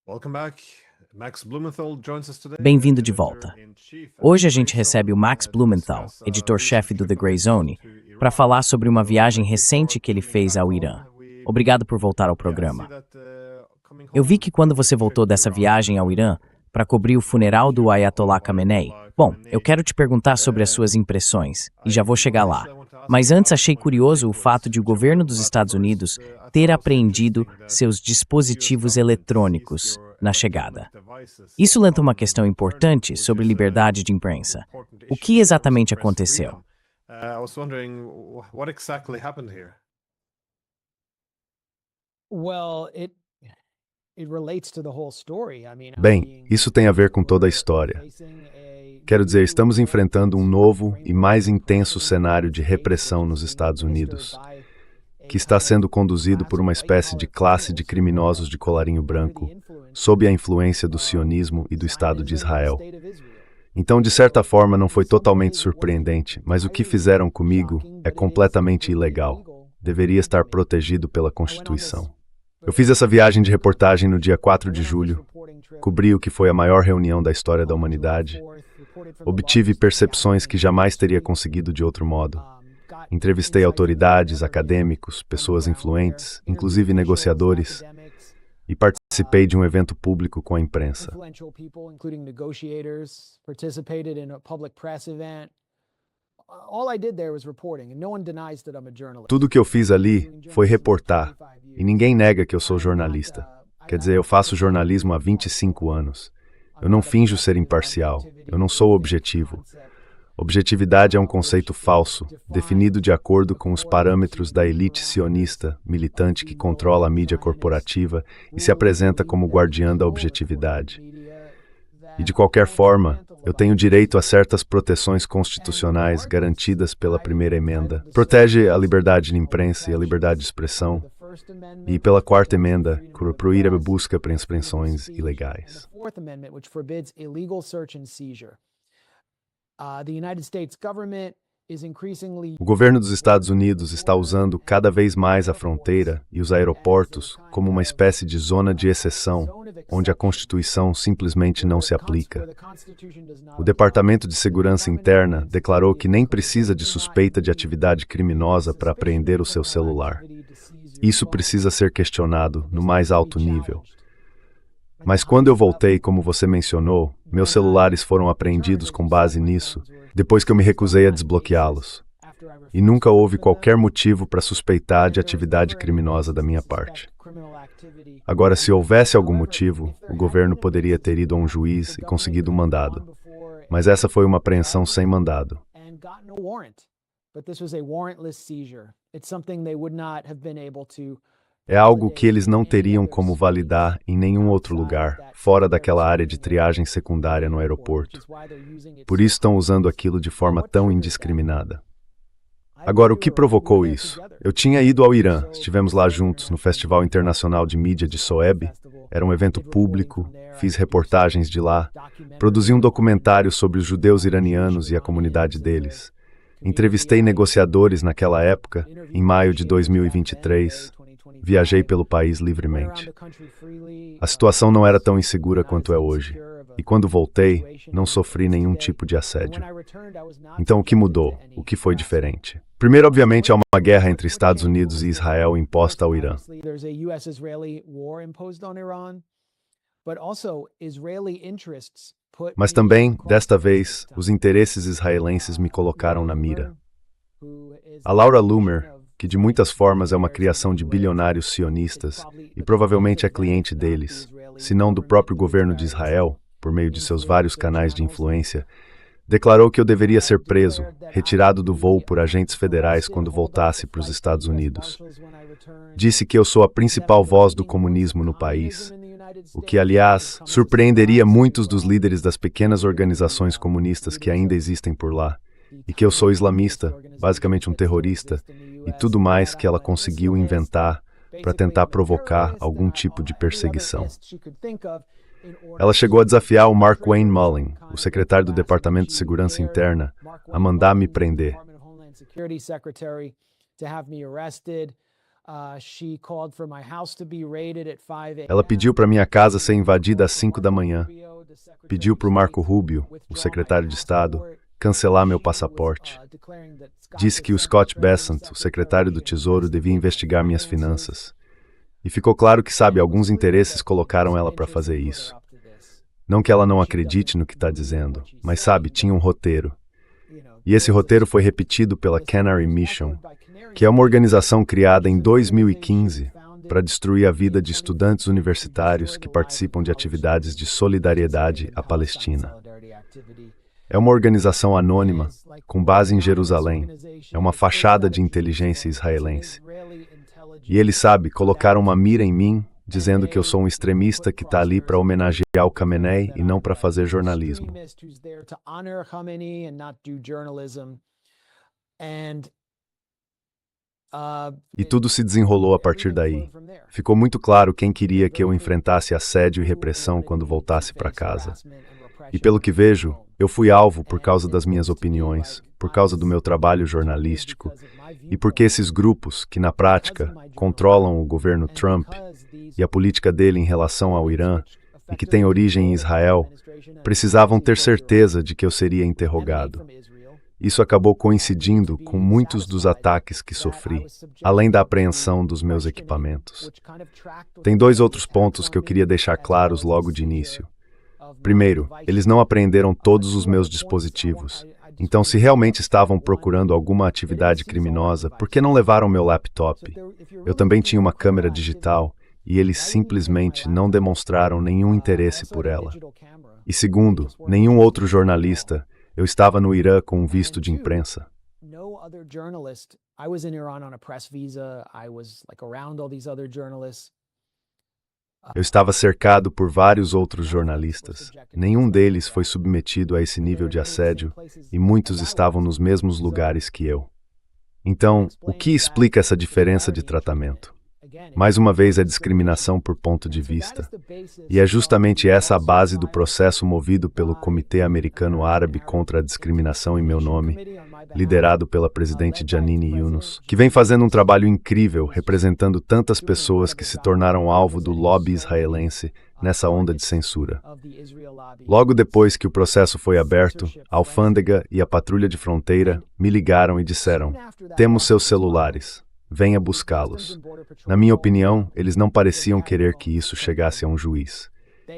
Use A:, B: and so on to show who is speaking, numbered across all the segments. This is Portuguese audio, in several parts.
A: Welcome back. Max Blumenthal joins us today.
B: Bem-vindo de volta. Hoje a gente recebe o Max Blumenthal, editor-chefe do The Grey Zone, para falar sobre uma viagem recente que ele fez ao Irã. Obrigado por voltar ao programa. Eu vi que quando você voltou dessa viagem ao Irã para cobrir o funeral do Ayatollah Khamenei, bom, eu quero te perguntar sobre as suas impressões, e já vou chegar lá. Mas antes achei curioso o fato de o governo dos Estados Unidos ter apreendido seus dispositivos eletrônicos na chegada. Isso levanta uma questão importante sobre liberdade de imprensa. O que exatamente aconteceu?
C: Bem, isso tem a ver com toda a história. Quero dizer, estamos enfrentando um novo e mais intenso cenário de repressão nos Estados Unidos, que está sendo conduzido por uma espécie de classe de criminosos de colarinho branco, sob a influência do sionismo e do Estado de Israel. Então, de certa forma, não foi totalmente surpreendente, mas o que fizeram comigo é completamente ilegal. Deveria estar protegido pela Constituição. Eu fiz essa viagem de reportagem no dia 4 de julho, cobri o que foi a maior reunião da história da humanidade, obtive percepções que jamais teria conseguido de outro modo. Entrevistei autoridades, acadêmicos, pessoas influentes, inclusive negociadores, e participei de um evento público com a imprensa. Tudo que eu fiz ali foi reportar, e ninguém nega que eu sou jornalista. Quer dizer, eu faço jornalismo há 25 anos. Eu não finjo ser imparcial, eu não sou objetivo. Objetividade é um conceito falso, definido de acordo com os parâmetros da elite sionista, militante que controla a mídia corporativa e se apresenta como guardiã da objetividade. E de qualquer forma, eu tenho direito a certas proteções constitucionais garantidas pela primeira emenda. Protege a liberdade de imprensa e a liberdade de expressão. E pela quarta emenda, proíbe a busca por expressões ilegais. O governo dos Estados Unidos está usando cada vez mais a fronteira e os aeroportos como uma espécie de zona de exceção, onde a Constituição simplesmente não se aplica. O Departamento de Segurança Interna declarou que nem precisa de suspeita de atividade criminosa para apreender o seu celular. Isso precisa ser questionado no mais alto nível. Mas quando eu voltei, como você mencionou, meus celulares foram apreendidos com base nisso, depois que eu me recusei a desbloqueá-los. E nunca houve qualquer motivo para suspeitar de atividade criminosa da minha parte. Agora, se houvesse algum motivo, o governo poderia ter ido a um juiz e conseguido um mandado. Mas essa foi uma apreensão sem mandado. É algo que eles não teriam como validar em nenhum outro lugar, fora daquela área de triagem secundária no aeroporto. Por isso estão usando aquilo de forma tão indiscriminada. Agora, o que provocou isso? Eu tinha ido ao Irã, estivemos lá juntos no Festival Internacional de Mídia de Soeb, era um evento público, fiz reportagens de lá, produzi um documentário sobre os judeus iranianos e a comunidade deles. Entrevistei negociadores naquela época, em maio de 2023, viajei pelo país livremente. A situação não era tão insegura quanto é hoje, e quando voltei, não sofri nenhum tipo de assédio. Então, o que mudou? O que foi diferente? Primeiro, obviamente, há uma guerra entre Estados Unidos e Israel imposta ao Irã. Mas também, desta vez, os interesses israelenses me colocaram na mira. A Laura Loomer, que de muitas formas é uma criação de bilionários sionistas e provavelmente é cliente deles, se não do próprio governo de Israel, por meio de seus vários canais de influência, declarou que eu deveria ser preso, retirado do voo por agentes federais quando voltasse para os Estados Unidos. Disse que eu sou a principal voz do comunismo no país, o que, aliás, surpreenderia muitos dos líderes das pequenas organizações comunistas que ainda existem por lá, e que eu sou islamista, basicamente um terrorista, e tudo mais que ela conseguiu inventar para tentar provocar algum tipo de perseguição. Ela chegou a desafiar o Mark Wayne Mullin, o secretário do Departamento de Segurança Interna, a mandar me prender. Ela pediu para minha casa ser invadida às 5 da manhã. Pediu para o Marco Rubio, o secretário de Estado, cancelar meu passaporte. Disse que o Scott Bessent, o secretário do Tesouro, devia investigar minhas finanças. E ficou claro que, sabe, alguns interesses colocaram ela para fazer isso. Não que ela não acredite no que está dizendo, mas, sabe, tinha um roteiro. E esse roteiro foi repetido pela Canary Mission, que é uma organização criada em 2015 para destruir a vida de estudantes universitários que participam de atividades de solidariedade à Palestina. É uma organização anônima, com base em Jerusalém. É uma fachada de inteligência israelense. E eles, sabe, colocaram uma mira em mim, dizendo que eu sou um extremista que está ali para homenagear o Khamenei e não para fazer jornalismo. E tudo se desenrolou a partir daí. Ficou muito claro quem queria que eu enfrentasse assédio e repressão quando voltasse para casa. E pelo que vejo, eu fui alvo por causa das minhas opiniões, por causa do meu trabalho jornalístico, e porque esses grupos, que na prática controlam o governo Trump e a política dele em relação ao Irã, e que tem origem em Israel, precisavam ter certeza de que eu seria interrogado. Isso acabou coincidindo com muitos dos ataques que sofri, além da apreensão dos meus equipamentos. Tem 2 outros pontos que eu queria deixar claros logo de início. Primeiro, eles não apreenderam todos os meus dispositivos. Então, se realmente estavam procurando alguma atividade criminosa, por que não levaram meu laptop? Eu também tinha uma câmera digital e eles simplesmente não demonstraram nenhum interesse por ela. E segundo, nenhum outro jornalista. Eu estava no Irã com um visto de imprensa. Eu estava cercado por vários outros jornalistas. Nenhum deles foi submetido a esse nível de assédio e muitos estavam nos mesmos lugares que eu. Então, o que explica essa diferença de tratamento? Mais uma vez, é discriminação por ponto de vista. E é justamente essa a base do processo movido pelo Comitê Americano Árabe contra a Discriminação em meu nome, liderado pela presidente Jeanine Yunus, que vem fazendo um trabalho incrível representando tantas pessoas que se tornaram alvo do lobby israelense nessa onda de censura. Logo depois que o processo foi aberto, a alfândega e a patrulha de fronteira me ligaram e disseram: "Temos seus celulares. Venha buscá-los." Na minha opinião, eles não pareciam querer que isso chegasse a um juiz.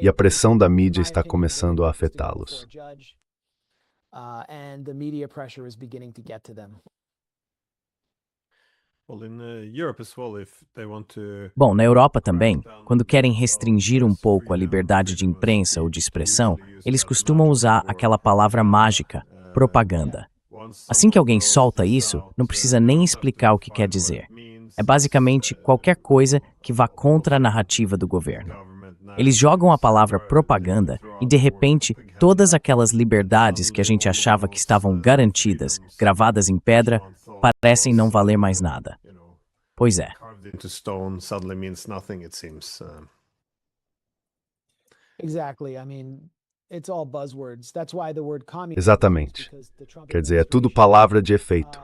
C: E a pressão da mídia está começando a afetá-los.
B: Bom, na Europa também, quando querem restringir um pouco a liberdade de imprensa ou de expressão, eles costumam usar aquela palavra mágica, propaganda. Assim que alguém solta isso, não precisa nem explicar o que quer dizer. É basicamente qualquer coisa que vá contra a narrativa do governo. Eles jogam a palavra propaganda e, de repente, todas aquelas liberdades que a gente achava que estavam garantidas, gravadas em pedra, parecem não valer mais nada. Pois é.
C: Exatamente. Quer dizer, é tudo palavra de efeito.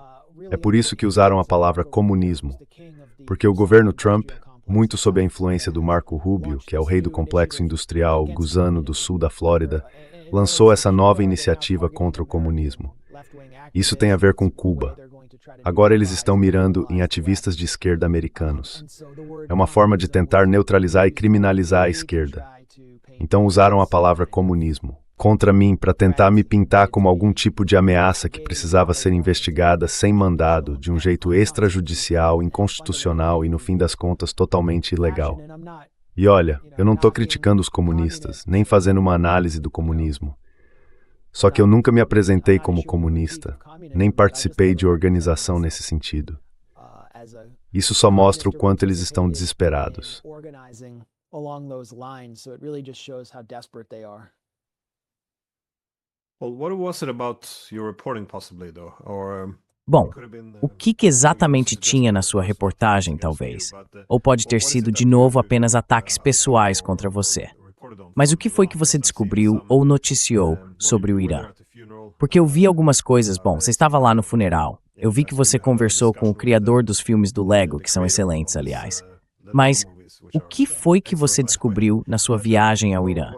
C: É por isso que usaram a palavra comunismo. Porque o governo Trump, muito sob a influência do Marco Rubio, que é o rei do complexo industrial Gusano do sul da Flórida, lançou essa nova iniciativa contra o comunismo. Isso tem a ver com Cuba. Agora eles estão mirando em ativistas de esquerda americanos. É uma forma de tentar neutralizar e criminalizar a esquerda. Então usaram a palavra comunismo contra mim para tentar me pintar como algum tipo de ameaça que precisava ser investigada sem mandado, de um jeito extrajudicial, inconstitucional e, no fim das contas, totalmente ilegal. E olha, eu não estou criticando os comunistas, nem fazendo uma análise do comunismo. Só que eu nunca me apresentei como comunista, nem participei de organização nesse sentido. Isso só mostra o quanto eles estão desesperados.
B: Bom, o que exatamente tinha na sua reportagem, talvez? Ou pode ter sido, de novo, apenas ataques pessoais contra você? Mas o que foi que você descobriu ou noticiou sobre o Irã? Porque eu vi algumas coisas. Bom, você estava lá no funeral. Eu vi que você conversou com o criador dos filmes do Lego, que são excelentes, aliás. Mas o que foi que você descobriu na sua viagem ao Irã?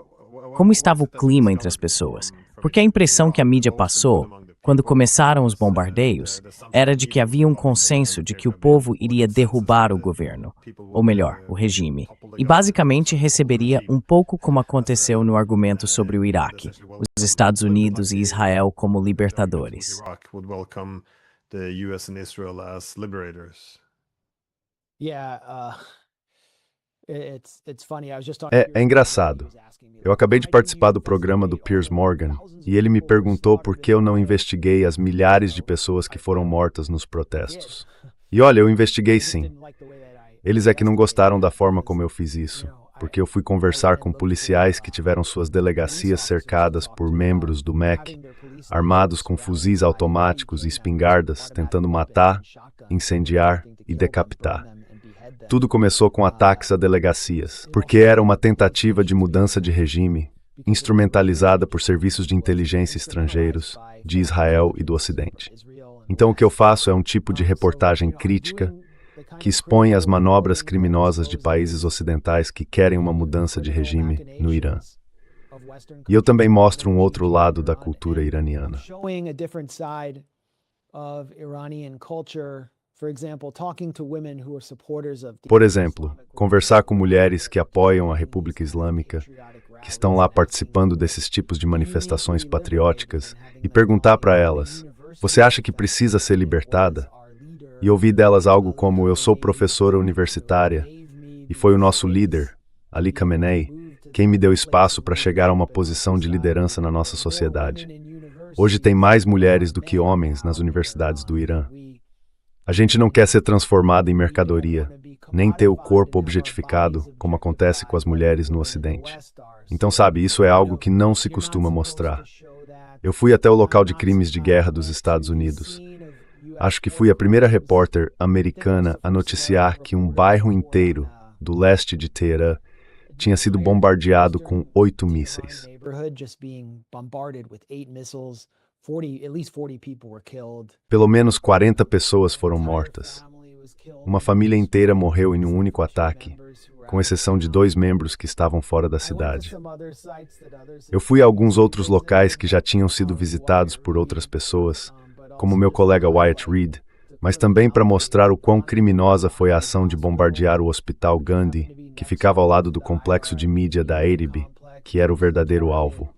B: Como estava o clima entre as pessoas? Porque a impressão que a mídia passou, quando começaram os bombardeios, era de que havia um consenso de que o povo iria derrubar o governo, ou melhor, o regime, e basicamente receberia um pouco como aconteceu no argumento sobre o Iraque, os Estados Unidos e Israel como libertadores.
C: É engraçado. Eu acabei de participar do programa do Piers Morgan e ele me perguntou por que eu não investiguei as milhares de pessoas que foram mortas nos protestos. E olha, eu investiguei sim. Eles é que não gostaram da forma como eu fiz isso, porque eu fui conversar com policiais que tiveram suas delegacias cercadas por membros do MEC, armados com fuzis automáticos e espingardas, tentando matar, incendiar e decapitar. Tudo começou com ataques a delegacias, porque era uma tentativa de mudança de regime, instrumentalizada por serviços de inteligência estrangeiros, de Israel e do Ocidente. Então o que eu faço é um tipo de reportagem crítica que expõe as manobras criminosas de países ocidentais que querem uma mudança de regime no Irã. E eu também mostro um outro lado da cultura iraniana. Por exemplo, conversar com mulheres que apoiam a República Islâmica, que estão lá participando desses tipos de manifestações patrióticas, e perguntar para elas: você acha que precisa ser libertada? E ouvir delas algo como: eu sou professora universitária, e foi o nosso líder, Ali Khamenei, quem me deu espaço para chegar a uma posição de liderança na nossa sociedade. Hoje tem mais mulheres do que homens nas universidades do Irã. A gente não quer ser transformada em mercadoria, nem ter o corpo objetificado, como acontece com as mulheres no Ocidente. Então, sabe, isso é algo que não se costuma mostrar. Eu fui até o local de crimes de guerra dos Estados Unidos. Acho que fui a primeira repórter americana a noticiar que um bairro inteiro do leste de Teherã tinha sido bombardeado com 8 mísseis. Pelo menos 40 pessoas foram mortas. Uma família inteira morreu em um único ataque, com exceção de 2 membros que estavam fora da cidade. Eu fui a alguns outros locais que já tinham sido visitados por outras pessoas, como meu colega Wyatt Reed, mas também para mostrar o quão criminosa foi a ação de bombardear o Hospital Gandhi, que ficava ao lado do complexo de mídia da AIRB, que era o verdadeiro alvo.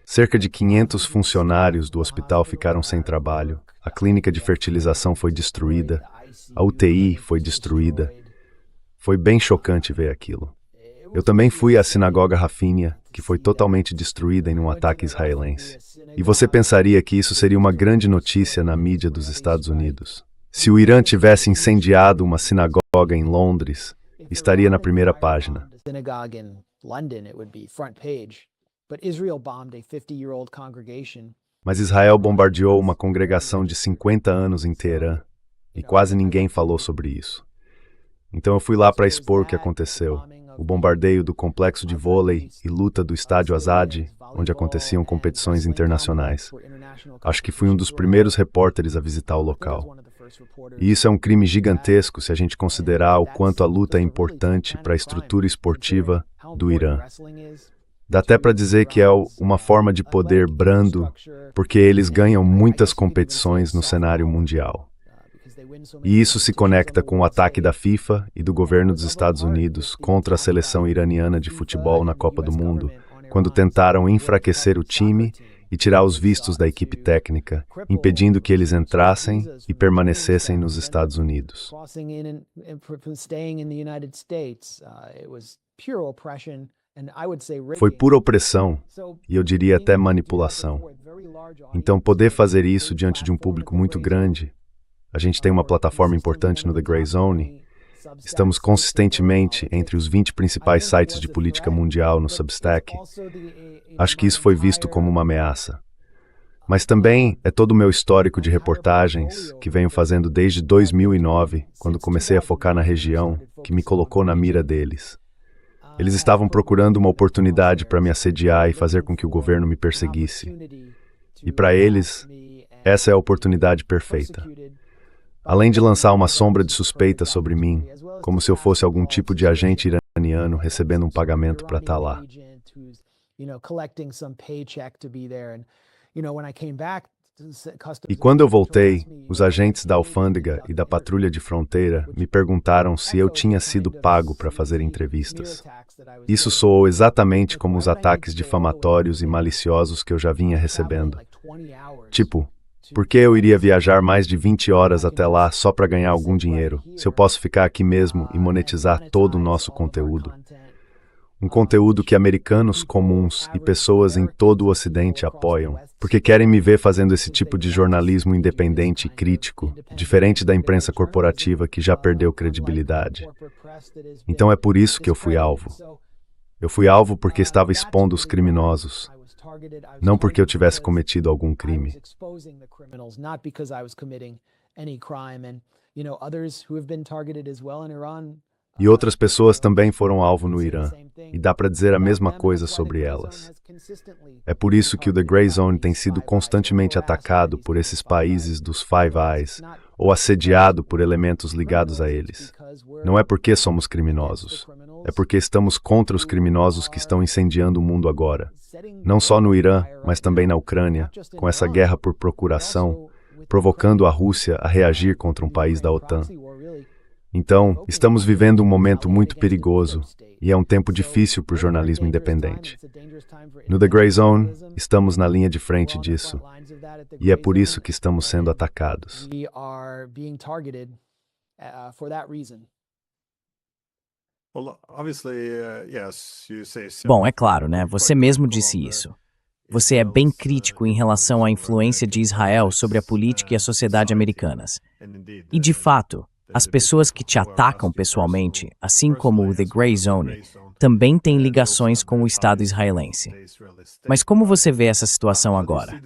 C: Cerca de 500 funcionários do hospital ficaram sem trabalho, a clínica de fertilização foi destruída, a UTI foi destruída. Foi bem chocante ver aquilo. Eu também fui à sinagoga Rafínia, que foi totalmente destruída em um ataque israelense. E você pensaria que isso seria uma grande notícia na mídia dos Estados Unidos. Se o Irã tivesse incendiado uma sinagoga em Londres, estaria na primeira página. Mas Israel bombardeou uma congregação de 50 anos em Teherã, e quase ninguém falou sobre isso. Então eu fui lá para expor o que aconteceu, o bombardeio do complexo de vôlei e luta do estádio Azad, onde aconteciam competições internacionais. Acho que fui um dos primeiros repórteres a visitar o local. E isso é um crime gigantesco se a gente considerar o quanto a luta é importante para a estrutura esportiva do Irã. Dá até para dizer que é uma forma de poder brando, porque eles ganham muitas competições no cenário mundial. E isso se conecta com o ataque da FIFA e do governo dos Estados Unidos contra a seleção iraniana de futebol na Copa do Mundo, quando tentaram enfraquecer o time e tirar os vistos da equipe técnica, impedindo que eles entrassem e permanecessem nos Estados Unidos. Foi pura opressão, e eu diria até manipulação. Então, poder fazer isso diante de um público muito grande. A gente tem uma plataforma importante no The Grey Zone. Estamos consistentemente entre os 20 principais sites de política mundial no Substack. Acho que isso foi visto como uma ameaça. Mas também é todo o meu histórico de reportagens, que venho fazendo desde 2009, quando comecei a focar na região, que me colocou na mira deles. Eles estavam procurando uma oportunidade para me assediar e fazer com que o governo me perseguisse. E para eles, Essa é a oportunidade perfeita. Além de lançar uma sombra de suspeita sobre mim, como se eu fosse algum tipo de agente iraniano recebendo um pagamento para estar lá. E quando eu voltei, os agentes da alfândega e da patrulha de fronteira me perguntaram se eu tinha sido pago para fazer entrevistas. Isso soou exatamente como os ataques difamatórios e maliciosos que eu já vinha recebendo. Tipo, por que eu iria viajar mais de 20 horas até lá só para ganhar algum dinheiro, se eu posso ficar aqui mesmo e monetizar todo o nosso conteúdo? Um conteúdo que americanos comuns e pessoas em todo o Ocidente apoiam, porque querem me ver fazendo esse tipo de jornalismo independente e crítico, diferente da imprensa corporativa que já perdeu credibilidade. Então é por isso que eu fui alvo. Eu fui alvo porque estava expondo os criminosos, não porque eu tivesse cometido algum crime. E outras pessoas também foram alvo no Irã, e dá para dizer a mesma coisa sobre elas. É por isso que o The Grey Zone tem sido constantemente atacado por esses países dos Five Eyes, ou assediado por elementos ligados a eles. Não é porque somos criminosos, é porque estamos contra os criminosos que estão incendiando o mundo agora. Não só no Irã, mas também na Ucrânia, com essa guerra por procuração, provocando a Rússia a reagir contra um país da OTAN. Então, estamos vivendo um momento muito perigoso e é um tempo difícil para o jornalismo independente. No The Grey Zone, estamos na linha de frente disso e é por isso que estamos sendo atacados.
B: Bom, é claro, né? Você mesmo disse isso. Você é bem crítico em relação à influência de Israel sobre a política e a sociedade americanas. E, de fato, as pessoas que te atacam pessoalmente, assim como o The Grey Zone, também têm ligações com o Estado israelense. Mas como você vê essa situação agora?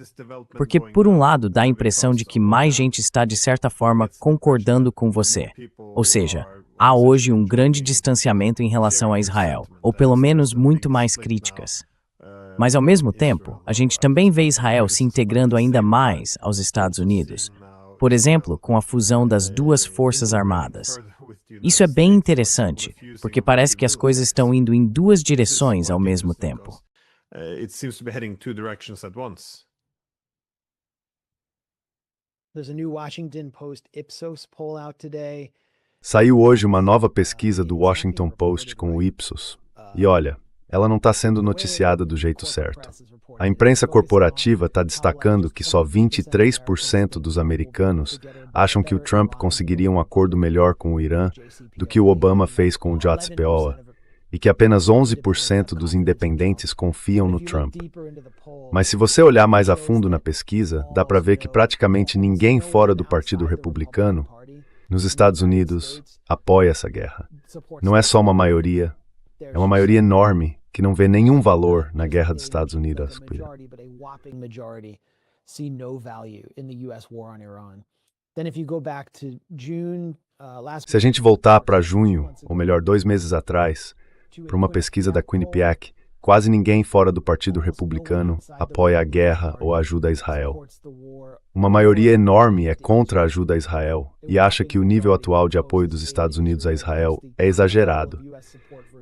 B: Porque, por um lado, dá a impressão de que mais gente está, de certa forma, concordando com você. Ou seja, há hoje um grande distanciamento em relação a Israel, ou pelo menos muito mais críticas. Mas, ao mesmo tempo, a gente também vê Israel se integrando ainda mais aos Estados Unidos. Por exemplo, com a fusão das duas forças armadas. Isso é bem interessante, porque parece que as coisas estão indo em duas direções ao mesmo tempo.
C: Saiu hoje uma nova pesquisa do Washington Post com o Ipsos. E olha, ela não está sendo noticiada do jeito certo. A imprensa corporativa está destacando que só 23% dos americanos acham que o Trump conseguiria um acordo melhor com o Irã do que o Obama fez com o JCPOA, e que apenas 11% dos independentes confiam no Trump. Mas se você olhar mais a fundo na pesquisa, dá para ver que praticamente ninguém fora do Partido Republicano, nos Estados Unidos, apoia essa guerra. Não é só uma maioria, é uma maioria enorme que não vê nenhum valor na guerra dos Estados Unidos. Se a gente voltar para junho, ou melhor, 2 meses atrás, para uma pesquisa da Quinnipiac, quase ninguém fora do Partido Republicano apoia a guerra ou ajuda a Israel. Uma maioria enorme é contra a ajuda a Israel e acha que o nível atual de apoio dos Estados Unidos a Israel é exagerado.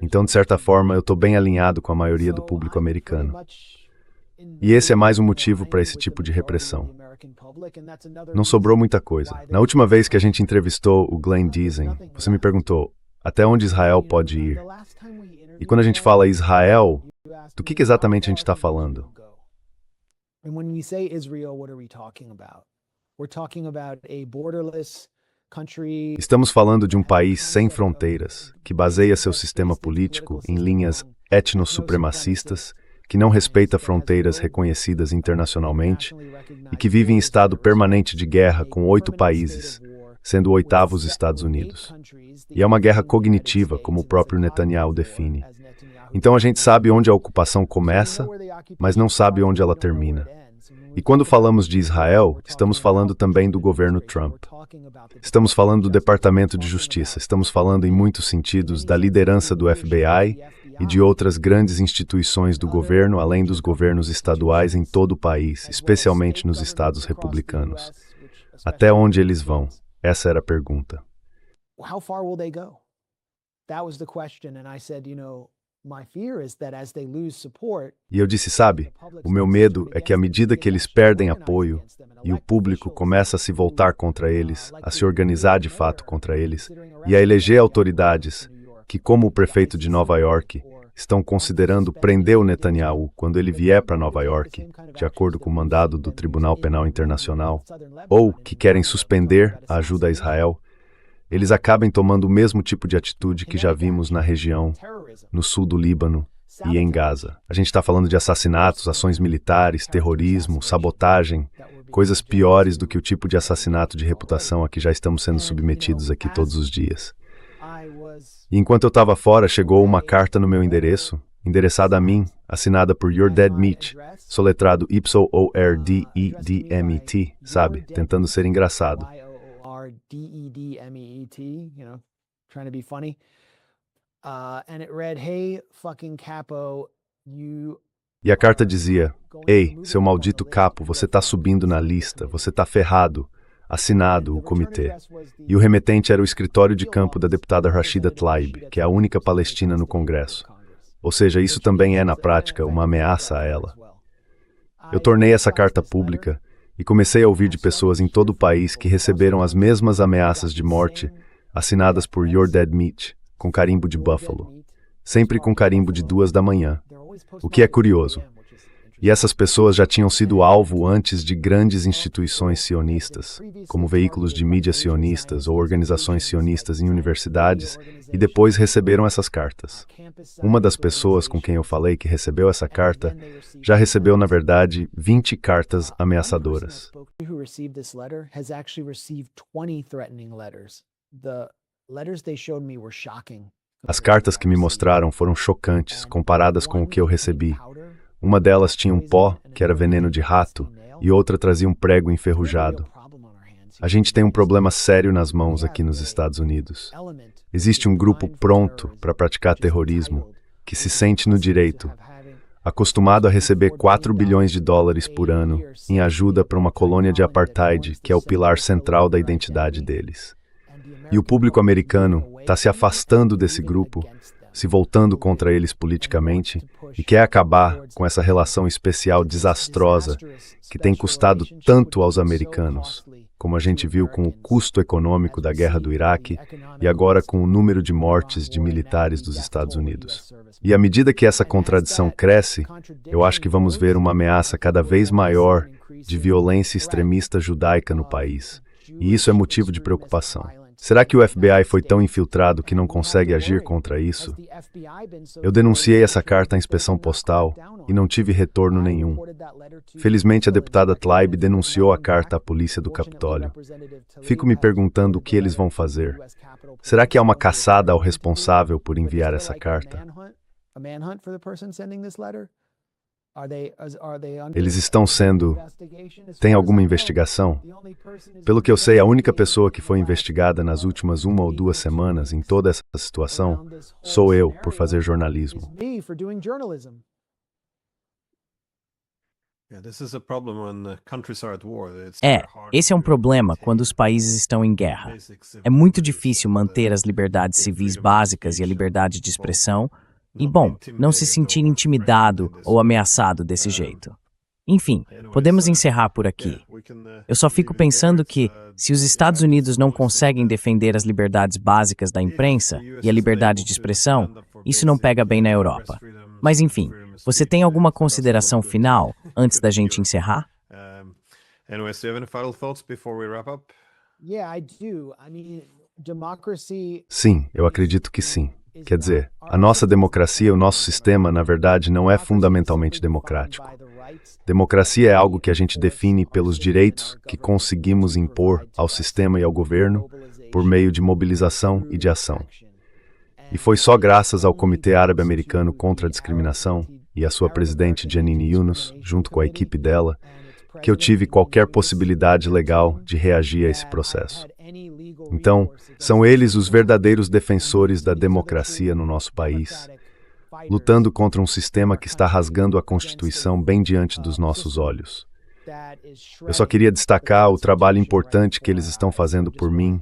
C: Então, de certa forma, eu estou bem alinhado com a maioria do público americano. E esse é mais um motivo para esse tipo de repressão. Não sobrou muita coisa. Na última vez que a gente entrevistou o Glenn Deason, você me perguntou até onde Israel pode ir. E quando a gente fala Israel, do que exatamente a gente está falando? Estamos falando de um país sem fronteiras, que baseia seu sistema político em linhas etnossupremacistas, que não respeita fronteiras reconhecidas internacionalmente e que vive em estado permanente de guerra com 8 países, sendo o 8º os Estados Unidos. E é uma guerra cognitiva, como o próprio Netanyahu define. Então a gente sabe onde a ocupação começa, mas não sabe onde ela termina. E quando falamos de Israel, estamos falando também do governo Trump. Estamos falando do Departamento de Justiça, estamos falando em muitos sentidos da liderança do FBI e de outras grandes instituições do governo, além dos governos estaduais em todo o país, especialmente nos estados republicanos. Até onde eles vão? Essa era a pergunta.
D: How far will they go? That was the question, and I said, my fear is that as they lose support,
C: E eu disse, sabe, o meu medo é que à medida que eles perdem apoio e o público começa a se voltar contra eles, a se organizar de fato contra eles, e a eleger autoridades que, como o prefeito de Nova York, estão considerando prender o Netanyahu quando ele vier para Nova York, de acordo com o mandado do Tribunal Penal Internacional, ou que querem suspender a ajuda a Israel, eles acabem tomando o mesmo tipo de atitude que já vimos na região, no sul do Líbano e em Gaza. A gente está falando de assassinatos, ações militares, terrorismo, sabotagem, coisas piores do que o tipo de assassinato de reputação a que já estamos sendo submetidos aqui todos os dias. E enquanto eu estava fora, chegou uma carta no meu endereço, endereçada a mim, assinada por Your Dead Meat, soletrado YORDEDMET, sabe, tentando ser engraçado.
D: YORDEDMET, trying to be funny. And it read, "Hey, fucking capo, you."
C: E a carta dizia, ei, seu maldito capo, você tá subindo na lista, você tá ferrado. Assinado o comitê. E o remetente era o escritório de campo da deputada Rashida Tlaib, que é a única palestina no Congresso. Ou seja, isso também é, na prática, uma ameaça a ela. Eu tornei essa carta pública e comecei a ouvir de pessoas em todo o país que receberam as mesmas ameaças de morte, assinadas por Your Dead Meat, com carimbo de Buffalo. Sempre com carimbo de 2 da manhã. O que é curioso. E essas pessoas já tinham sido alvo antes de grandes instituições sionistas, como veículos de mídia sionistas ou organizações sionistas em universidades, e depois receberam essas cartas. Uma das pessoas com quem eu falei que recebeu essa carta, já recebeu, na verdade, 20 cartas ameaçadoras. As cartas que me mostraram foram chocantes, comparadas com o que eu recebi. Uma delas tinha um pó, que era veneno de rato, e outra trazia um prego enferrujado. A gente tem um problema sério nas mãos aqui nos Estados Unidos. Existe um grupo pronto para praticar terrorismo, que se sente no direito, acostumado a receber 4 bilhões de dólares por ano em ajuda para uma colônia de apartheid, que é o pilar central da identidade deles. E o público americano está se afastando desse grupo, se voltando contra eles politicamente, e quer acabar com essa relação especial desastrosa que tem custado tanto aos americanos, como a gente viu com o custo econômico da guerra do Iraque e agora com o número de mortes de militares dos Estados Unidos. E à medida que essa contradição cresce, eu acho que vamos ver uma ameaça cada vez maior de violência extremista judaica no país. E isso é motivo de preocupação. Será que o FBI foi tão infiltrado que não consegue agir contra isso? Eu denunciei essa carta à inspeção postal e não tive retorno nenhum. Felizmente, a deputada Tlaib denunciou a carta à polícia do Capitólio. Fico me perguntando o que eles vão fazer. Será que há uma caçada ao responsável por enviar essa carta? Eles estão sendo... Tem alguma investigação? Pelo que eu sei, a única pessoa que foi investigada nas últimas 1 ou 2 semanas em toda essa situação sou eu, por fazer jornalismo.
B: Esse é um problema quando os países estão em guerra. É muito difícil manter as liberdades civis básicas e a liberdade de expressão, e, bom, não se sentir intimidado ou ameaçado desse jeito. Enfim, podemos encerrar por aqui. Eu só fico pensando que, se os Estados Unidos não conseguem defender as liberdades básicas da imprensa e a liberdade de expressão, isso não pega bem na Europa. Mas, enfim, você tem alguma consideração final antes da gente encerrar?
C: Sim, eu acredito que sim. Quer dizer, a nossa democracia, o nosso sistema, na verdade, não é fundamentalmente democrático. Democracia é algo que a gente define pelos direitos que conseguimos impor ao sistema e ao governo por meio de mobilização e de ação. E foi só graças ao Comitê Árabe-Americano contra a Discriminação e à sua presidente Jeanine Yunus, junto com a equipe dela, que eu tive qualquer possibilidade legal de reagir a esse processo. Então, são eles os verdadeiros defensores da democracia no nosso país. lutando contra um sistema que está rasgando a Constituição bem diante dos nossos olhos. Eu só queria destacar o trabalho importante que eles estão fazendo por mim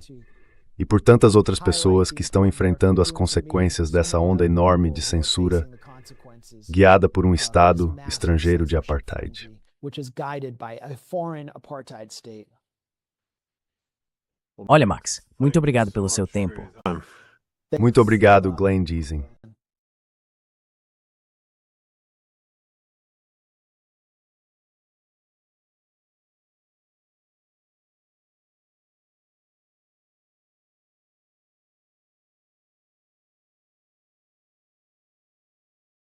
C: e por tantas outras pessoas que estão enfrentando as consequências dessa onda enorme de censura, guiada por um Estado estrangeiro de apartheid.
B: Olha, Max, muito obrigado pelo seu tempo.
C: Muito obrigado, Glenn Giesing.